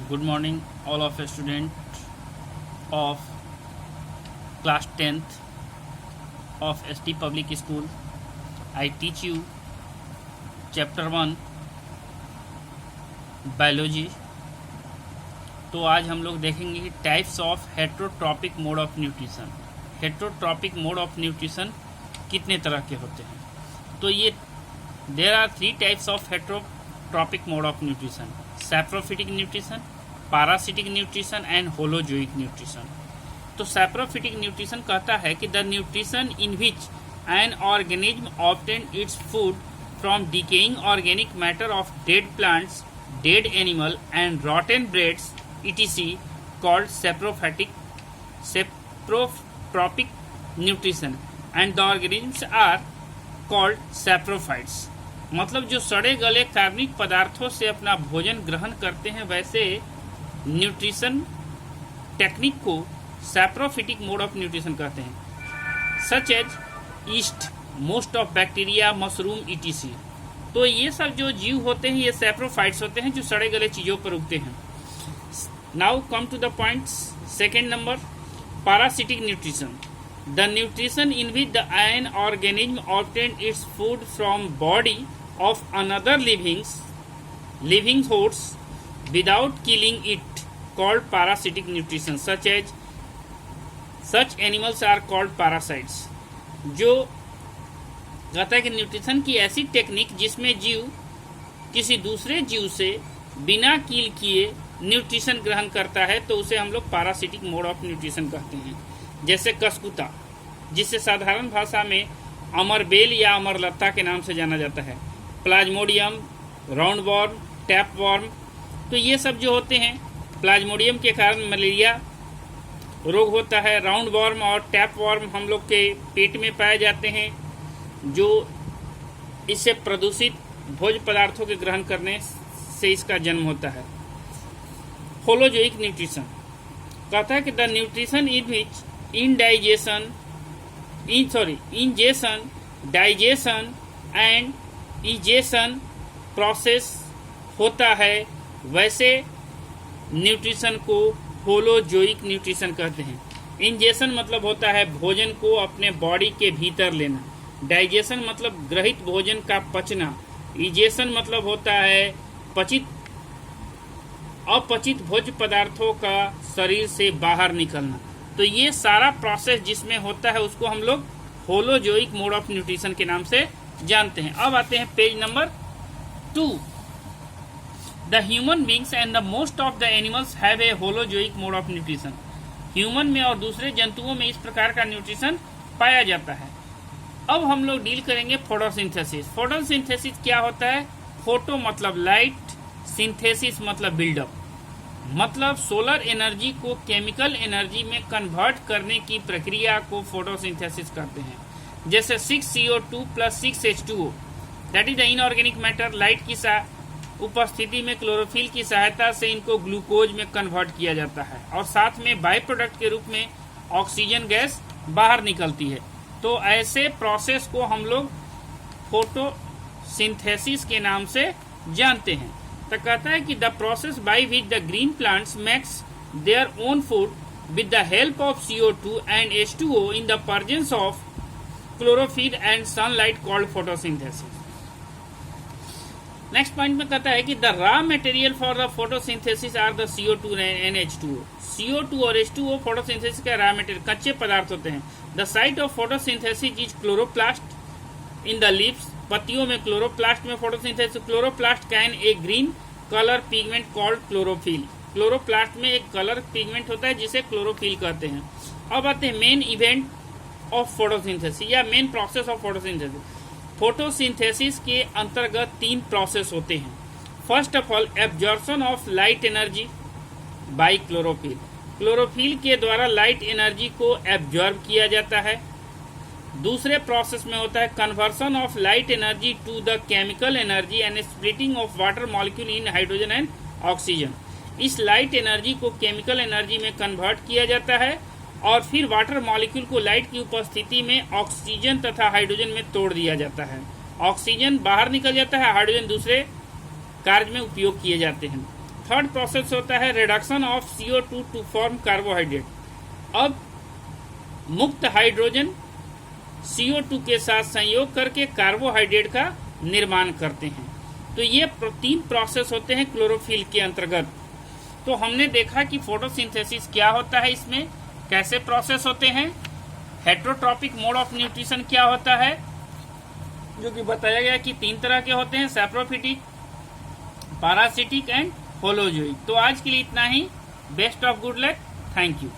Good morning, all of a student of class 10th of ST Public School. I teach you chapter 1 biology. तो आज हम लोग देखेंगे types of heterotrophic mode of nutrition. Heterotrophic mode of nutrition कितने तरह के होते हैं? तो ये there are 3 types of heterotrophic mode of nutrition: saprophytic nutrition, parasitic nutrition and holozoic nutrition. तो सैप्रोफिटिक न्यूट्रिशन कहता है कि the nutrition in which an organism obtain its food from decaying organic matter of dead plants, dead animal and rotten breads etc. called saprotropic nutrition and the organisms are called saprophytes। मतलब जो सड़े गले कार्बनिक पदार्थों से अपना भोजन ग्रहण करते हैं वैसे न्यूट्रिशन टेक्निक को सैप्रोफिटिक मोड ऑफ न्यूट्रिशन कहते हैं। Such as yeast, most of bacteria, mushroom etc। तो ये सब जो जीव होते हैं ये सैप्रोफाइट्स होते हैं जो सड़े गले चीजों पर उगते हैं। Now come to the points. Second number, parasitic nutrition, the nutrition in which the an organism obtain its food from body of another living होर्स without killing it called parasitic nutrition. Such animals are called parasites. जो कहता है कि nutrition की ऐसी technique जिसमें जीव किसी दूसरे जीव से बिना कील किए न्यूट्रिशन ग्रहण करता है तो उसे हम लोग पैरासिटिक मोड ऑफ न्यूट्रिशन कहते हैं। जैसे कसकुता, जिसे साधारण भाषा में अमरबेल या अमरलता के नाम से जाना जाता है, प्लाज्मोडियम, राउंडवॉर्म, टैपवॉर्म। तो ये सब जो होते हैं, प्लाज्मोडियम के कारण मलेरिया रोग होता है। राउंडवॉर्म और टैपवॉर्म हम लोग के पेट में पाए जाते हैं जो इससे प्रदूषित भोज्य पदार्थों के ग्रहण करने से इसका जन्म होता है। होलोजोइक न्यूट्रिशन कहता है कि the nutrition in which ingestion, digestion and egestion process होता है वैसे न्यूट्रिशन को होलोजोइक न्यूट्रिशन कहते हैं। इंजेशन मतलब होता है भोजन को अपने बॉडी के भीतर लेना। डाइजेशन मतलब ग्रहित भोजन का पचना। इजेशन मतलब होता है अपचित भोज्य पदार्थों का शरीर से बाहर निकलना। तो ये सारा प्रोसेस जिसमें होता है उसको हम लोग होलोजोइक मोड ऑफ न्यूट्रिशन के नाम से जानते हैं। अब आते हैं page number 2। The human beings and the most of the animals have a holozoic mode of nutrition. Human में और दूसरे जंतुओं में इस प्रकार का न्यूट्रिशन पाया जाता है। अब हम लोग डील करेंगे फोटोसिंथेसिस। फोटोसिंथेसिस क्या होता है? फोटो मतलब लाइट, सिंथेसिस मतलब बिल्डअप, मतलब सोलर एनर्जी को केमिकल एनर्जी में कन्वर्ट करने की प्रक्रिया को फोटोसिंथेसिस कहते हैं। जैसे 6CO2 + 6H2O that is the inorganic matter. Light की उपस्थिति में क्लोरोफिल की सहायता से इनको ग्लूकोज में कन्वर्ट किया जाता है और साथ में बाई प्रोडक्ट के रूप में ऑक्सीजन गैस बाहर निकलती है। तो ऐसे प्रोसेस को हम लोग फोटोसिंथेसिस के नाम से जानते हैं। तो कहता है कि the process by which the green plants makes their own food with the help of CO2 and H2O in the presence of chlorophyll and sunlight called photosynthesis. Next point में कहता है कि the raw material for the photosynthesis are the CO2 and H2O। CO2 और H2O photosynthesis का raw material कच्चे पदार्थ होते हैं। The site of photosynthesis is chloroplast in the leaves. पत्तियों में क्लोरोप्लास्ट में photosynthesis. Chloroplast can a green colour pigment called chlorophyll. Chloroplast में एक कलर पिगमेंट होता है जिसे क्लोरोफिल कहते हैं। अब आते हैं मेन इवेंट ऑफ फोटोसिंथेसिस या main process of photosynthesis. Photosynthesis के अंतर्गत 3 प्रोसेस होते हैं। First of all, absorption of light energy by chlorophyll. Chlorophyll के द्वारा लाइट एनर्जी को एब्जॉर्ब किया जाता है। दूसरे प्रोसेस में होता है conversion of light energy to the chemical energy and splitting of water molecule in hydrogen and oxygen. इस लाइट एनर्जी को केमिकल एनर्जी में कन्वर्ट किया जाता है और फिर वाटर मॉलिक्यूल को लाइट की उपस्थिति में ऑक्सीजन तथा हाइड्रोजन में तोड़ दिया जाता है। ऑक्सीजन बाहर निकल जाता है, हाइड्रोजन दूसरे कार्य में उपयोग किए जाते हैं। थर्ड प्रोसेस होता है reduction of CO2 to form carbohydrate. अब मुक्त हाइड्रोजन CO2 के साथ संयोग करके कार्बोहाइड्रेट का निर्माण करते हैं। तो ये 3 प्रोसेस होते हैं क्लोरोफिल के अंतर्गत। तो हमने देखा कि फोटोसिंथेसिस क्या होता है, इसमें कैसे प्रोसेस होते हैं, हेट्रोट्रॉपिक मोड ऑफ न्यूट्रिशन क्या होता है, जो कि बताया गया कि 3 तरह के होते हैं, सैप्रोफिटिक, पैरासिटिक एंड होलोजोइक। तो आज के लिए इतना ही। Best of good luck. Thank you.